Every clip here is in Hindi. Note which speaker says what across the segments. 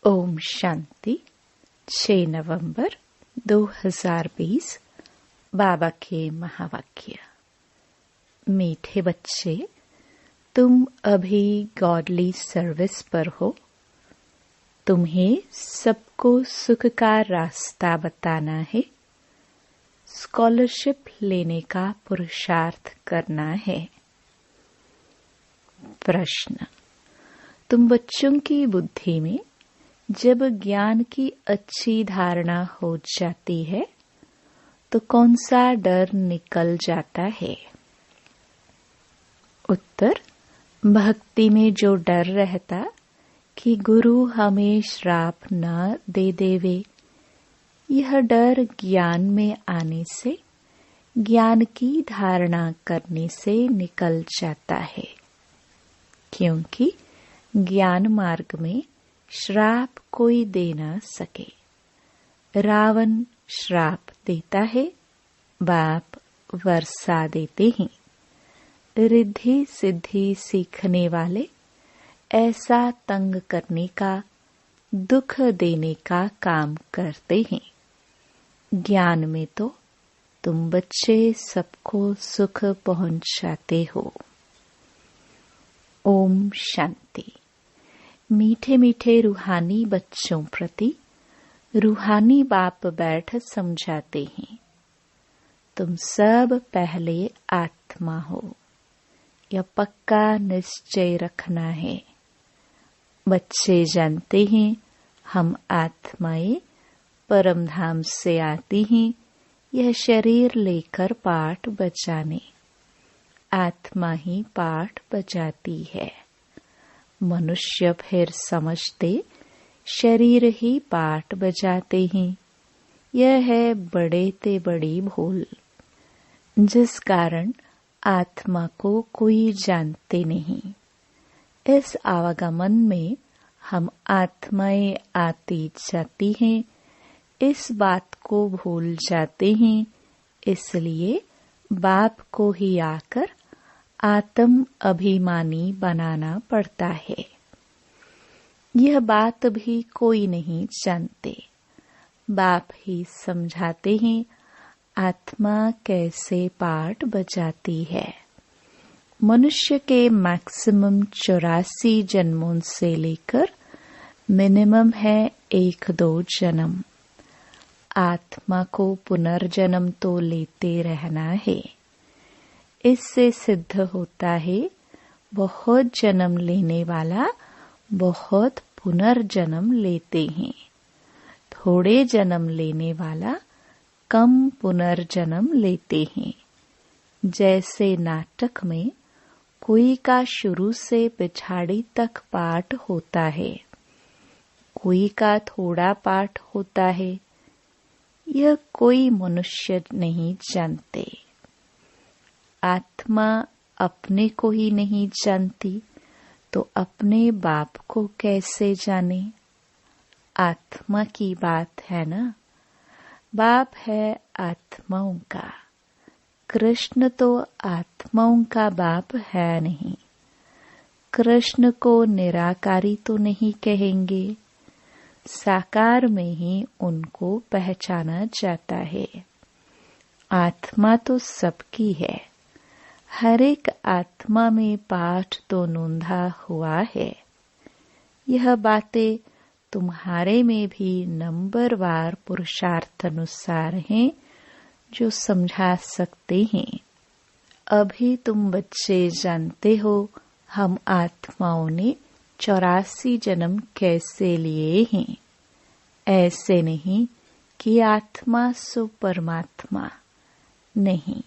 Speaker 1: ओम शांति। 6 नवंबर 2020। बाबा के महावाक्य। मीठे बच्चे, तुम अभी गॉडली सर्विस पर हो। तुम्हें सबको सुख का रास्ता बताना है। स्कॉलरशिप लेने का पुरुषार्थ करना है। प्रश्न: तुम बच्चों की बुद्धि में जब ज्ञान की अच्छी धारणा हो जाती है तो कौन सा डर निकल जाता है? उत्तर: भक्ति में जो डर रहता कि गुरु हमें श्राप न दे देवे, यह डर ज्ञान में आने से, ज्ञान की धारणा करने से निकल जाता है। क्योंकि ज्ञान मार्ग में श्राप कोई दे न सके। रावण श्राप देता है, बाप वर्षा देते हैं। रिद्धि सिद्धि सीखने वाले ऐसा तंग करने का, दुख देने का काम करते हैं। ज्ञान में तो तुम बच्चे सबको सुख पहुंचाते हो। ओम शांति। मीठे मीठे रूहानी बच्चों प्रति रूहानी बाप बैठ समझाते हैं। तुम सब पहले आत्मा हो, यह पक्का निश्चय रखना है। बच्चे जानते हैं हम आत्माएं परम धाम से आती हैं, यह शरीर लेकर पाठ बजाने। आत्मा ही पाठ बजाती है। मनुष्य फिर समझते शरीर ही पाठ बजाते हैं। यह है बड़े ते बड़ी भूल, जिस कारण आत्मा को कोई जानते नहीं। इस आवागमन में हम आत्माएं आती जाती हैं, इस बात को भूल जाते हैं। इसलिए बाप को ही आकर आत्म अभिमानी बनाना पड़ता है। यह बात भी कोई नहीं जानते। बाप ही समझाते हैं आत्मा कैसे पाठ बजाती है। मनुष्य के मैक्सिमम 84 जन्मों से लेकर मिनिमम है 1-2 जन्म। आत्मा को पुनर्जन्म तो लेते रहना है। इससे सिद्ध होता है बहुत जन्म लेने वाला बहुत पुनर्जन्म लेते हैं। थोड़े जन्म लेने वाला कम पुनर्जन्म लेते हैं। जैसे नाटक में कोई का शुरू से पिछाड़ी तक पाठ होता है, कोई का थोड़ा पाठ होता है। यह कोई मनुष्य नहीं जानते। आत्मा अपने को ही नहीं जानती तो अपने बाप को कैसे जाने? आत्मा की बात है ना। बाप है आत्माओं का। कृष्ण तो आत्माओं का बाप है नहीं। कृष्ण को निराकारी तो नहीं कहेंगे। साकार में ही उनको पहचाना जाता है। आत्मा तो सबकी है। हर एक आत्मा में पाठ तो नोंधा हुआ है। यह बातें तुम्हारे में भी नंबरवार पुरुषार्थ अनुसार हैं, जो समझा सकते हैं। अभी तुम बच्चे जानते हो हम आत्माओं ने 84 जन्म कैसे लिए हैं। ऐसे नहीं कि आत्मा सो परमात्मा नहीं।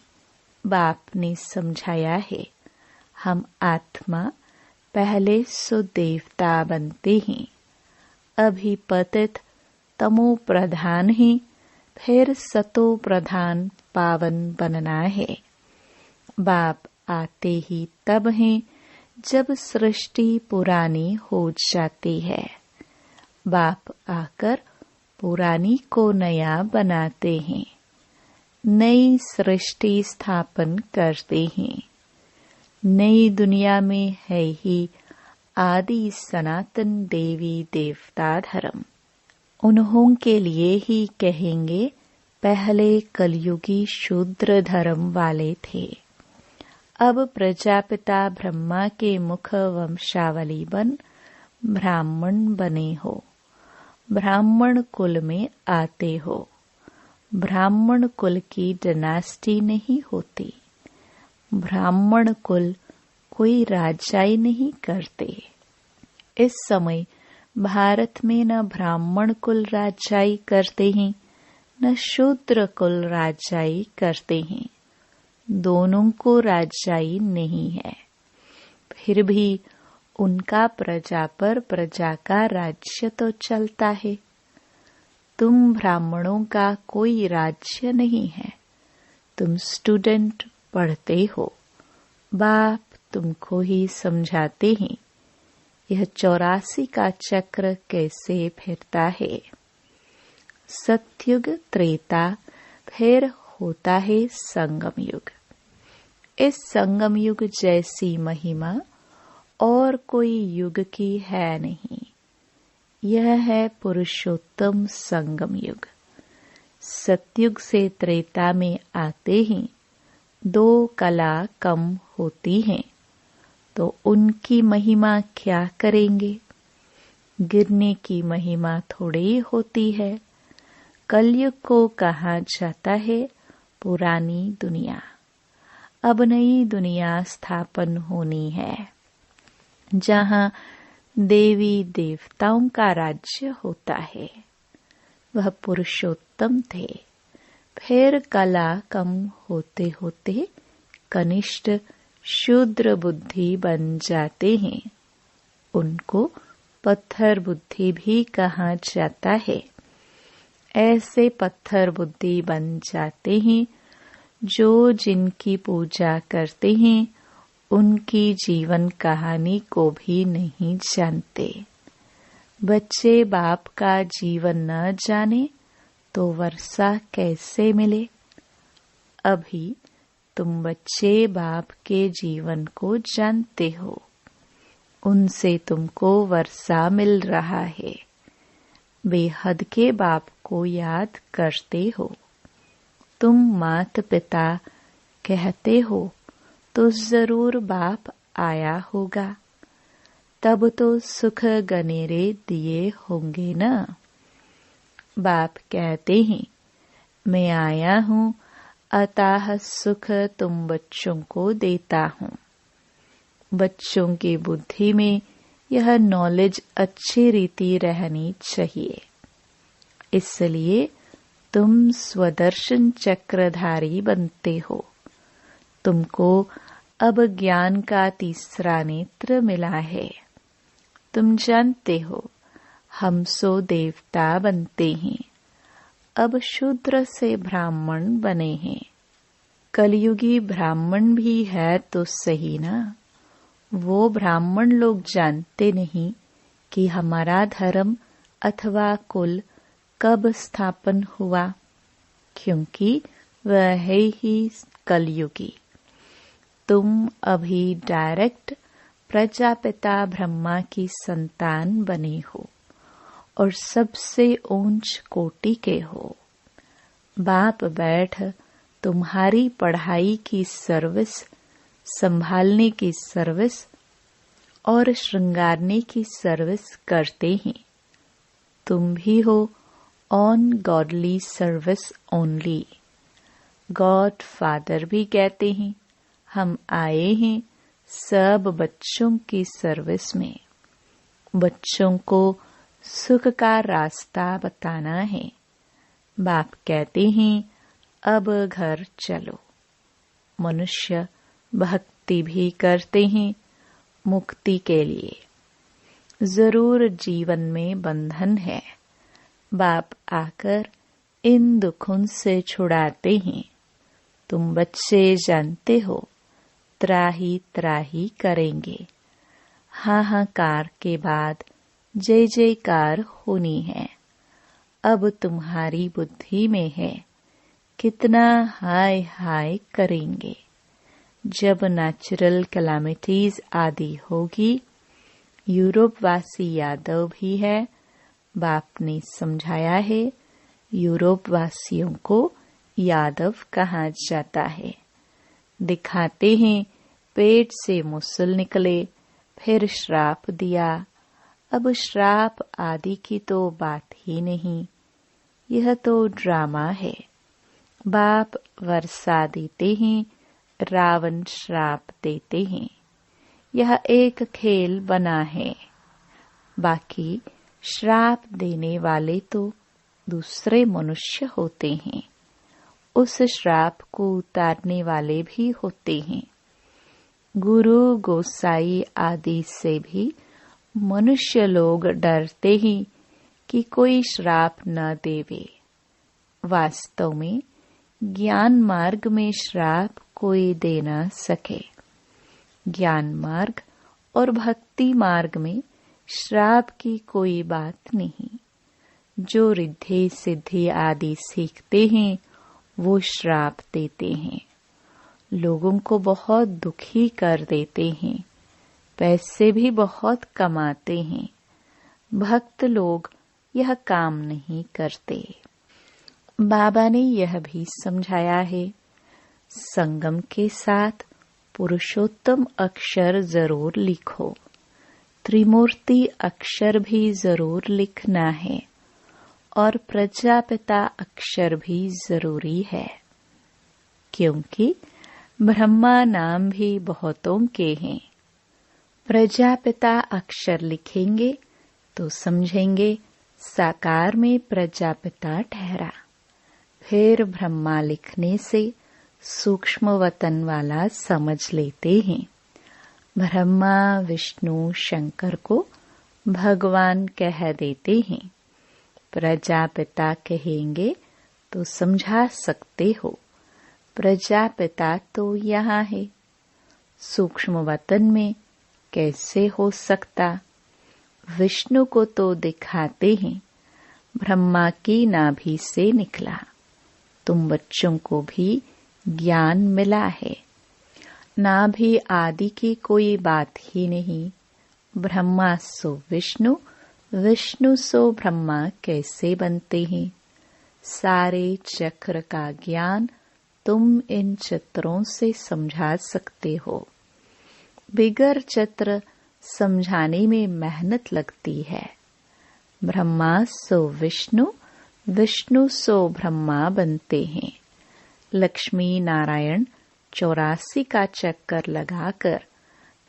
Speaker 1: बाप ने समझाया है हम आत्मा पहले सो देवता बनते हैं। अभी पतित तमो प्रधान है, फिर सतो प्रधान पावन बनना है। बाप आते ही तब हैं जब सृष्टि पुरानी हो जाती है। बाप आकर पुरानी को नया बनाते हैं, नई सृष्टि स्थापन करते हैं। नई दुनिया में है ही आदि सनातन देवी देवता धर्म। उन्हों के लिए ही कहेंगे पहले कलयुगी शूद्र धर्म वाले थे। अब प्रजापिता ब्रह्मा के मुख वंशावली बन ब्राह्मण बने हो, ब्राह्मण कुल में आते हो। ब्राह्मण कुल की डायनेस्टी नहीं होती। ब्राह्मण कुल कोई राजाई नहीं करते। इस समय भारत में न ब्राह्मण कुल राजाई करते हैं, न शूद्र कुल राजाई करते हैं। दोनों को राजाई नहीं है। फिर भी उनका प्रजा पर प्रजा का राज्य तो चलता है। तुम ब्राह्मणों का कोई राज्य नहीं है। तुम स्टूडेंट पढ़ते हो, बाप तुमको ही समझाते हैं यह 84 का चक्र कैसे फिरता है। सतयुग, त्रेता, फिर होता है संगम युग। इस संगम युग जैसी महिमा और कोई युग की है नहीं। यह है पुरुषोत्तम संगम युग। सतयुग से त्रेता में आते ही 2 कला कम होती हैं, तो उनकी महिमा क्या करेंगे। गिरने की महिमा थोड़ी होती है। कलयुग को कहा जाता है पुरानी दुनिया। अब नई दुनिया स्थापन होनी है, जहाँ देवी देवताओं का राज्य होता है। वह पुरुषोत्तम थे। फिर कला कम होते होते कनिष्ठ शूद्र बुद्धि बन जाते हैं। उनको पत्थर बुद्धि भी कहा जाता है। ऐसे पत्थर बुद्धि बन जाते हैं जो जिनकी पूजा करते हैं उनकी जीवन कहानी को भी नहीं जानते। बच्चे बाप का जीवन न जाने तो वर्षा कैसे मिले। अभी तुम बच्चे बाप के जीवन को जानते हो, उनसे तुमको वर्षा मिल रहा है। बेहद के बाप को याद करते हो। तुम माता पिता कहते हो तो जरूर बाप आया होगा, तब तो सुख गनेरे दिए होंगे न। बाप कहते हैं मैं आया हूँ, अतः सुख तुम बच्चों को देता हूँ। बच्चों की बुद्धि में यह नॉलेज अच्छी रीति रहनी चाहिए। इसलिए तुम स्वदर्शन चक्रधारी बनते हो। तुमको अब ज्ञान का तीसरा नेत्र मिला है। तुम जानते हो हम सो देवता बनते हैं। अब शूद्र से ब्राह्मण बने हैं। कलयुगी ब्राह्मण भी है तो सही ना। वो ब्राह्मण लोग जानते नहीं कि हमारा धर्म अथवा कुल कब स्थापन हुआ, क्योंकि वह है ही कलयुगी। तुम अभी डायरेक्ट प्रजापिता ब्रह्मा की संतान बने हो और सबसे ऊंच कोटि के हो। बाप बैठ तुम्हारी पढ़ाई की सर्विस, संभालने की सर्विस और श्रृंगारने की सर्विस करते हैं। तुम भी हो on godly service only. God father भी कहते हैं हम आए हैं सब बच्चों की सर्विस में। बच्चों को सुख का रास्ता बताना है। बाप कहते हैं अब घर चलो। मनुष्य भक्ति भी करते हैं मुक्ति के लिए। जरूर जीवन में बंधन है। बाप आकर इन दुखों से छुड़ाते हैं। तुम बच्चे जानते हो त्राही त्राही करेंगे। हाहाकार के बाद जय जयकार होनी है। अब तुम्हारी बुद्धि में है कितना हाय हाय करेंगे। जब नेचुरल कैलामिटीज आदि होगी यूरोपवासी यादव भी है। बाप ने समझाया है यूरोप वासियों को यादव कहा जाता है। दिखाते हैं पेट से मुसल निकले, फिर श्राप दिया। अब श्राप आदि की तो बात ही नहीं, यह तो ड्रामा है। बाप वर्षा देते हैं, रावण श्राप देते हैं। यह एक खेल बना है। बाकी श्राप देने वाले तो दूसरे मनुष्य होते हैं, उस श्राप को उतारने वाले भी होते हैं। गुरु गोसाई आदि से भी मनुष्य लोग डरते हैं कि कोई श्राप न देवे। वास्तव में ज्ञान मार्ग में श्राप कोई दे न सके। ज्ञान मार्ग और भक्ति मार्ग में श्राप की कोई बात नहीं। जो रिद्धि सिद्धि आदि सीखते हैं वो श्राप देते हैं, लोगों को बहुत दुखी कर देते हैं, पैसे भी बहुत कमाते हैं। भक्त लोग यह काम नहीं करते। बाबा ने यह भी समझाया है संगम के साथ पुरुषोत्तम अक्षर जरूर लिखो, त्रिमूर्ति अक्षर भी जरूर लिखना है और प्रजापिता अक्षर भी जरूरी है, क्योंकि ब्रह्मा नाम भी बहुतों के हैं। प्रजापिता अक्षर लिखेंगे तो समझेंगे साकार में प्रजापिता ठहरा। फिर ब्रह्मा लिखने से सूक्ष्म वतन वाला समझ लेते हैं। ब्रह्मा विष्णु शंकर को भगवान कह देते हैं। प्रजापिता कहेंगे तो समझा सकते हो, प्रजापिता तो यहाँ है, सूक्ष्म वतन में कैसे हो सकता। विष्णु को तो दिखाते हैं, ब्रह्मा की नाभि से निकला। तुम बच्चों को भी ज्ञान मिला है। नाभि आदि की कोई बात ही नहीं। ब्रह्मा सो विष्णु, विष्णु सो ब्रह्मा कैसे बनते हैं। सारे चक्र का ज्ञान तुम इन चित्रों से समझा सकते हो। बिगर चित्र समझाने में मेहनत लगती है। ब्रह्मा सो विष्णु, विष्णु सो ब्रह्मा बनते हैं। लक्ष्मी नारायण 84 का चक्कर लगाकर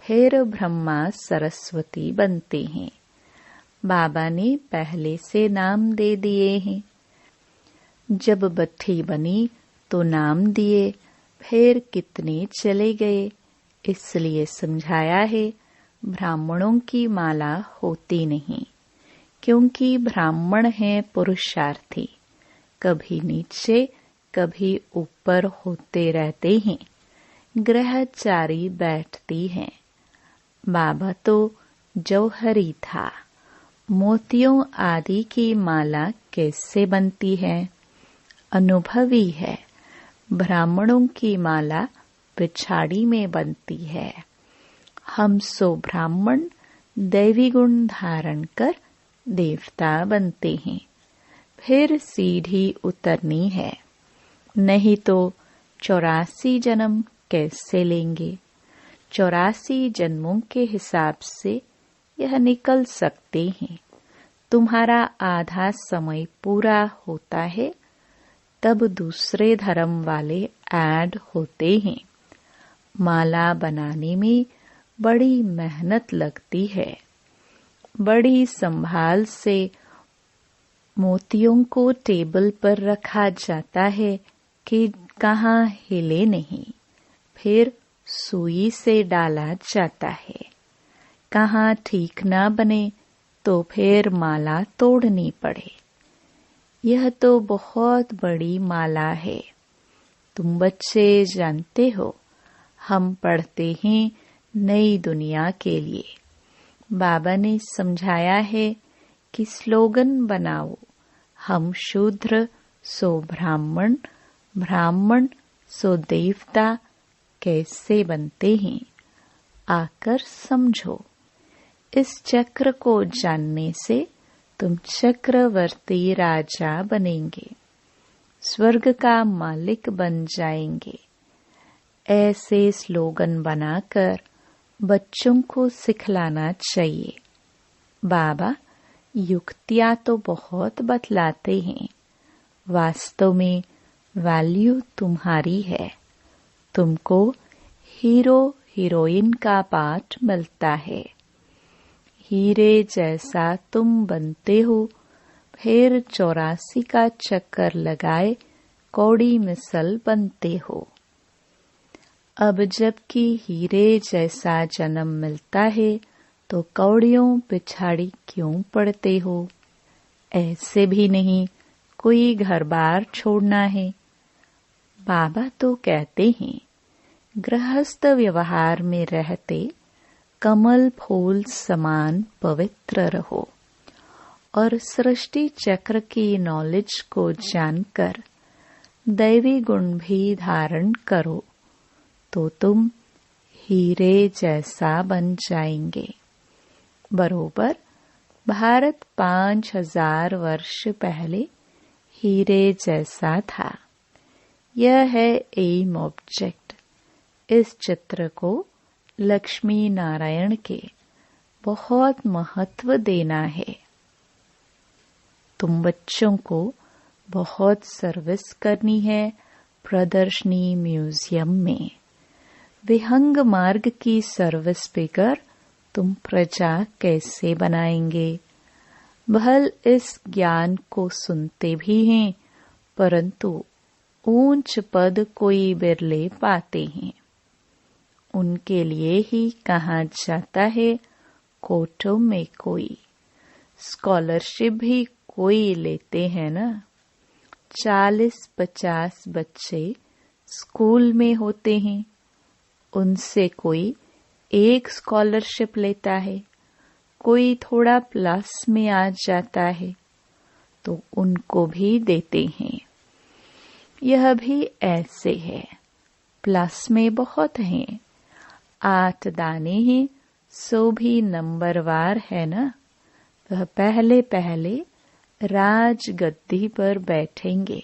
Speaker 1: फिर ब्रह्मा सरस्वती बनते हैं। बाबा ने पहले से नाम दे दिए हैं। जब बट्टी बनी तो नाम दिए, फिर कितने चले गए। इसलिए समझाया है ब्राह्मणों की माला होती नहीं, क्योंकि ब्राह्मण हैं पुरुषार्थी, कभी नीचे कभी ऊपर होते रहते हैं। ग्रहचारी बैठती हैं। बाबा तो जौहरी था। मोतियों आदि की माला कैसे बनती है? अनुभवी है। ब्राह्मणों की माला पिछाड़ी में बनती है। हम सो ब्राह्मण दैवी गुण धारण कर देवता बनते हैं। फिर सीढ़ी उतरनी है, नहीं तो 84 जन्म कैसे लेंगे। 84 जन्मों के हिसाब से यह निकल सकते हैं। तुम्हारा आधा समय पूरा होता है, तब दूसरे धर्म वाले ऐड होते हैं। माला बनाने में बड़ी मेहनत लगती है। बड़ी संभाल से मोतियों को टेबल पर रखा जाता है कि कहाँ हिले नहीं। फिर सुई से डाला जाता है। कहाँ ठीक ना बने तो फिर माला तोड़नी पड़े। यह तो बहुत बड़ी माला है। तुम बच्चे जानते हो, हम पढ़ते हैं नई दुनिया के लिए। बाबा ने समझाया है कि स्लोगन बनाओ, हम शूद्र सो ब्राह्मण, ब्राह्मण सो देवता कैसे बनते हैं, आकर समझो। इस चक्र को जानने से तुम चक्रवर्ती राजा बनेंगे, स्वर्ग का मालिक बन जाएंगे। ऐसे स्लोगन बनाकर बच्चों को सिखलाना चाहिए। बाबा युक्तियाँ तो बहुत बतलाते हैं, वास्तव में वैल्यू तुम्हारी है। तुमको हीरो हीरोइन का पाठ मिलता है। हीरे जैसा तुम बनते हो, फिर 84 का चक्कर लगाए कौड़ी मिसल बनते हो। अब जबकि हीरे जैसा जन्म मिलता है तो कौड़ियों पिछाड़ी क्यों पड़ते हो? ऐसे भी नहीं कोई घर बार छोड़ना है। बाबा तो कहते हैं गृहस्थ व्यवहार में रहते कमल फूल समान पवित्र रहो और सृष्टि चक्र की नॉलेज को जानकर दैवी गुण भी धारण करो तो तुम हीरे जैसा बन जाएंगे। बरोबर भारत 5000 वर्ष पहले हीरे जैसा था। यह है एम ऑब्जेक्ट। इस चित्र को लक्ष्मी नारायण के बहुत महत्व देना है। तुम बच्चों को बहुत सर्विस करनी है प्रदर्शनी म्यूजियम में। विहंग मार्ग की सर्विस बेगर तुम प्रजा कैसे बनाएंगे? भल इस ज्ञान को सुनते भी हैं, परंतु ऊंच पद कोई बिरले पाते हैं। उनके लिए ही कहा जाता है कोटों में कोई। स्कॉलरशिप भी कोई लेते हैं ना। 40-50 बच्चे स्कूल में होते हैं, उनसे कोई एक स्कॉलरशिप लेता है, कोई थोड़ा प्लस में आ जाता है तो उनको भी देते हैं। यह भी ऐसे है, प्लस में बहुत हैं। 8 दाने हैं, सो भी नंबरवार है ना। वह पहले पहले राज गद्दी पर बैठेंगे,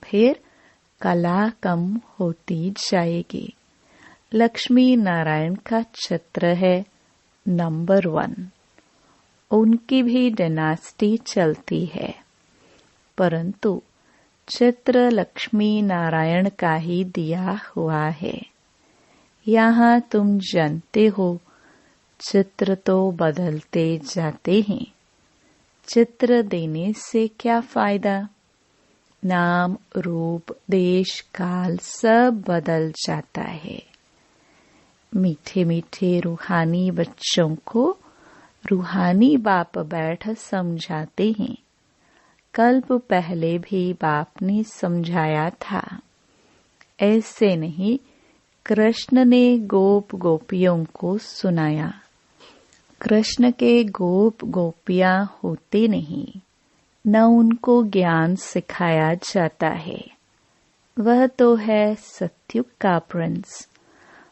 Speaker 1: फिर कला कम होती जाएगी। लक्ष्मी नारायण का चित्र है नंबर 1। उनकी भी डायनास्टी चलती है, परंतु चित्र लक्ष्मी नारायण का ही दिया हुआ है। यहाँ तुम जानते हो चित्र तो बदलते जाते हैं। चित्र देने से क्या फायदा? नाम रूप देश काल सब बदल जाता है। मीठे मीठे रूहानी बच्चों को रूहानी बाप बैठ समझाते हैं। कल्प पहले भी बाप ने समझाया था। ऐसे नहीं कृष्ण ने गोप गोपियों को सुनाया। कृष्ण के गोप गोपियां होते नहीं, न उनको ज्ञान सिखाया जाता है। वह तो है सत्युग का प्रिंस।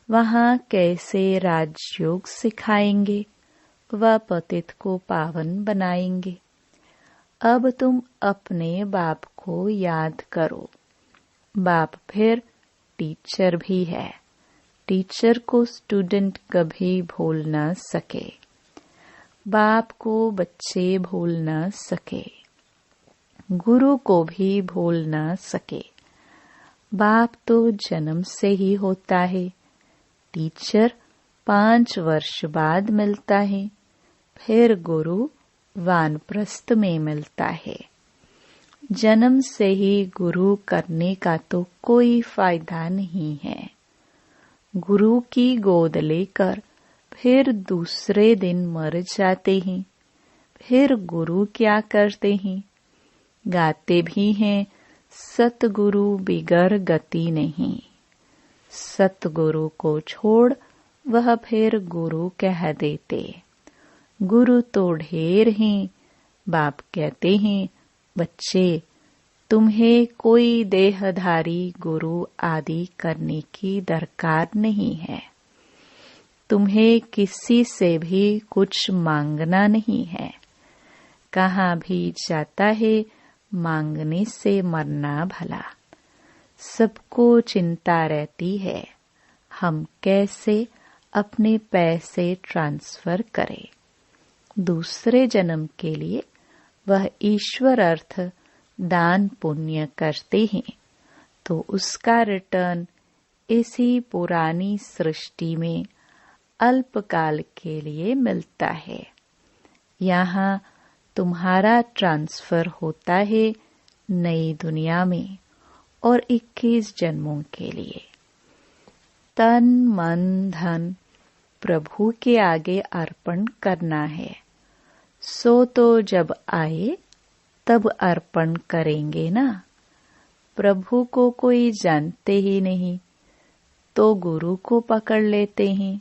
Speaker 1: वहाँ कैसे राजयोग सिखाएंगे? वह पतित को पावन बनाएंगे। अब तुम अपने बाप को याद करो। बाप फिर टीचर भी है। टीचर को स्टूडेंट कभी भूल न सके, बाप को बच्चे भूल न सके, गुरु को भी भूल न सके। बाप तो जन्म से ही होता है। टीचर 5 वर्ष बाद मिलता है, फिर गुरु वानप्रस्थ में मिलता है। जन्म से ही गुरु करने का तो कोई फायदा नहीं है। गुरु की गोद लेकर फिर दूसरे दिन मर जाते हैं। फिर गुरु क्या करते हैं? गाते भी हैं सतगुरु बिगर गति नहीं। सतगुरु को छोड़ वह फिर गुरु कह देते। गुरु तो ढेर हैं। बाप कहते हैं बच्चे, तुम्हें कोई देहधारी गुरु आदि करने की दरकार नहीं है। तुम्हें किसी से भी कुछ मांगना नहीं है। कहाँ भी जाता है मांगने से मरना भला। सबको चिंता रहती है हम कैसे अपने पैसे ट्रांसफर करें। दूसरे जन्म के लिए वह ईश्वर अर्थ दान पुण्य करते हैं तो उसका रिटर्न इसी पुरानी सृष्टि में अल्पकाल के लिए मिलता है। यहाँ तुम्हारा ट्रांसफर होता है नई दुनिया में और 21 जन्मों के लिए। तन मन धन प्रभु के आगे अर्पण करना है। सो तो जब आए तब अर्पण करेंगे ना। प्रभु को कोई जानते ही नहीं तो गुरु को पकड़ लेते हैं।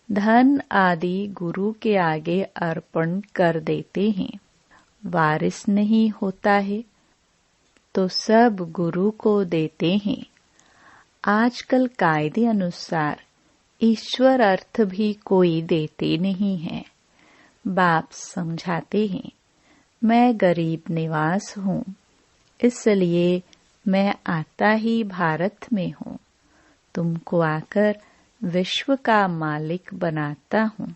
Speaker 1: धन आदि गुरु के आगे अर्पण कर देते हैं। वारिस नहीं होता है तो सब गुरु को देते हैं। आजकल कायदे अनुसार ईश्वर अर्थ भी कोई देते नहीं है। बाप समझाते हैं मैं गरीब निवास हूँ, इसलिए मैं आता ही भारत में हूँ। तुमको आकर विश्व का मालिक बनाता हूँ।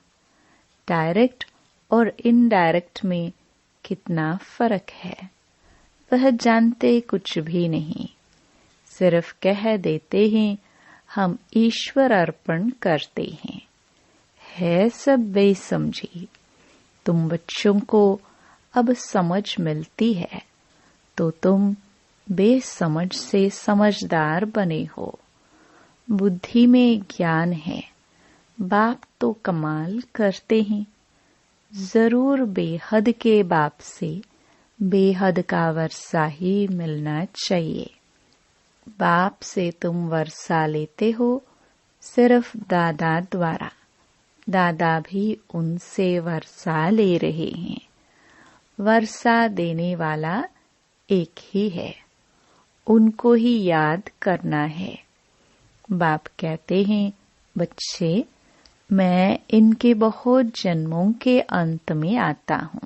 Speaker 1: डायरेक्ट और इनडायरेक्ट में कितना फर्क है वह जानते कुछ भी नहीं। सिर्फ कह देते हैं हम ईश्वर अर्पण करते हैं। है सब बेसमझी। तुम बच्चों को अब समझ मिलती है तो तुम बेसमझ से समझदार बने हो। बुद्धि में ज्ञान है। बाप तो कमाल करते हैं। जरूर बेहद के बाप से बेहद का वर्षा ही मिलना चाहिए। बाप से तुम वर्षा लेते हो सिर्फ दादा द्वारा। दादा भी उनसे वर्षा ले रहे हैं। वर्षा देने वाला एक ही है, उनको ही याद करना है। बाप कहते हैं बच्चे मैं इनके बहुत जन्मों के अंत में आता हूँ।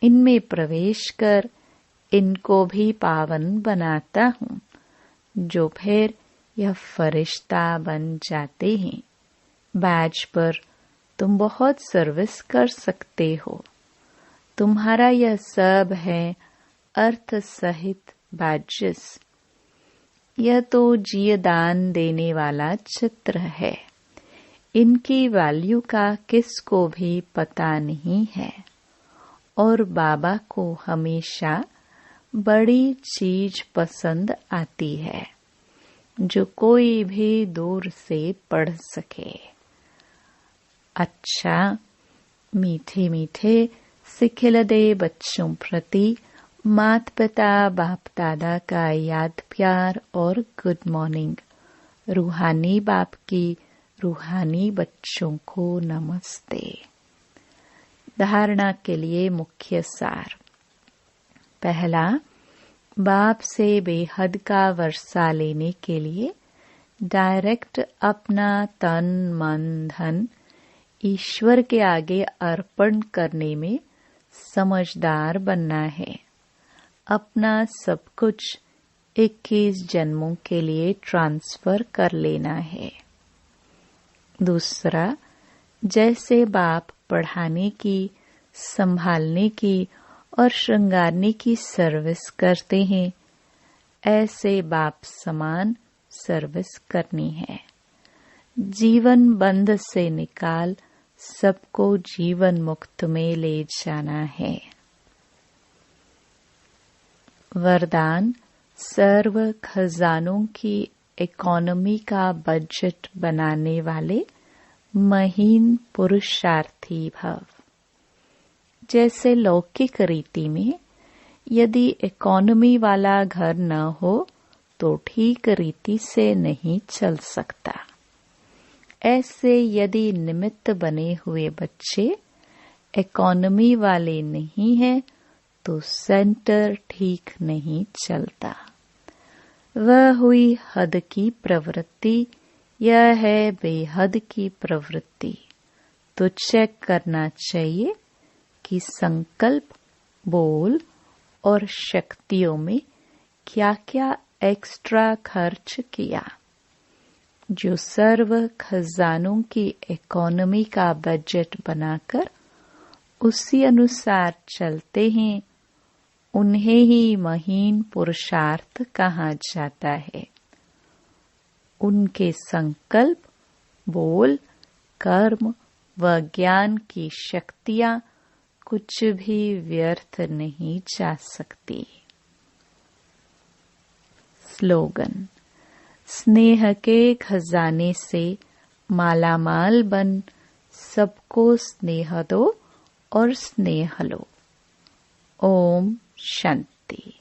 Speaker 1: इनमें प्रवेश कर इनको भी पावन बनाता हूँ जो फिर यह फरिश्ता बन जाते हैं। बैज पर तुम बहुत सर्विस कर सकते हो। तुम्हारा यह सब है अर्थ सहित बैजेस। यह तो जीवदान देने वाला चित्र है। इनकी वैल्यू का किसको भी पता नहीं है और बाबा को हमेशा बड़ी चीज पसंद आती है जो कोई भी दूर से पढ़ सके। अच्छा मीठे मीठे सिखिल दे बच्चों प्रति माता पिता बाप दादा का याद प्यार और गुड मॉर्निंग। रूहानी बाप की रूहानी बच्चों को नमस्ते। धारणा के लिए मुख्य सार। पहला, बाप से बेहद का वर्षा लेने के लिए डायरेक्ट अपना तन मन धन ईश्वर के आगे अर्पण करने में समझदार बनना है। अपना सब कुछ 21 जन्मों के लिए ट्रांसफर कर लेना है। दूसरा, जैसे बाप पढ़ाने की, संभालने की और श्रृंगारने की सर्विस करते हैं, ऐसे बाप समान सर्विस करनी है। जीवन बंध से निकाल सबको जीवन मुक्त में ले जाना है। वरदान, सर्व खजानों की इकोनॉमी का बजट बनाने वाले महीन पुरुषार्थी भव। जैसे लौकिक रीति में यदि इकोनॉमी वाला घर न हो तो ठीक रीति से नहीं चल सकता। ऐसे यदि निमित्त बने हुए बच्चे इकोनॉमी वाले नहीं हैं तो सेंटर ठीक नहीं चलता। वह हुई हद की प्रवृत्ति यह है बेहद की प्रवृत्ति। तो चेक करना चाहिए कि संकल्प, बोल और शक्तियों में क्या क्या एक्स्ट्रा खर्च किया। जो सर्व खजानों की इकोनॉमी का बजट बनाकर उसी अनुसार चलते हैं, उन्हें ही महीन पुरुषार्थ कहा जाता है। उनके संकल्प, बोल, कर्म व ज्ञान की शक्तियां कुछ भी व्यर्थ नहीं जा सकती। स्लोगन: स्नेह के खजाने से मालामाल बन सबको स्नेह दो और स्नेह लो। ओम शांति।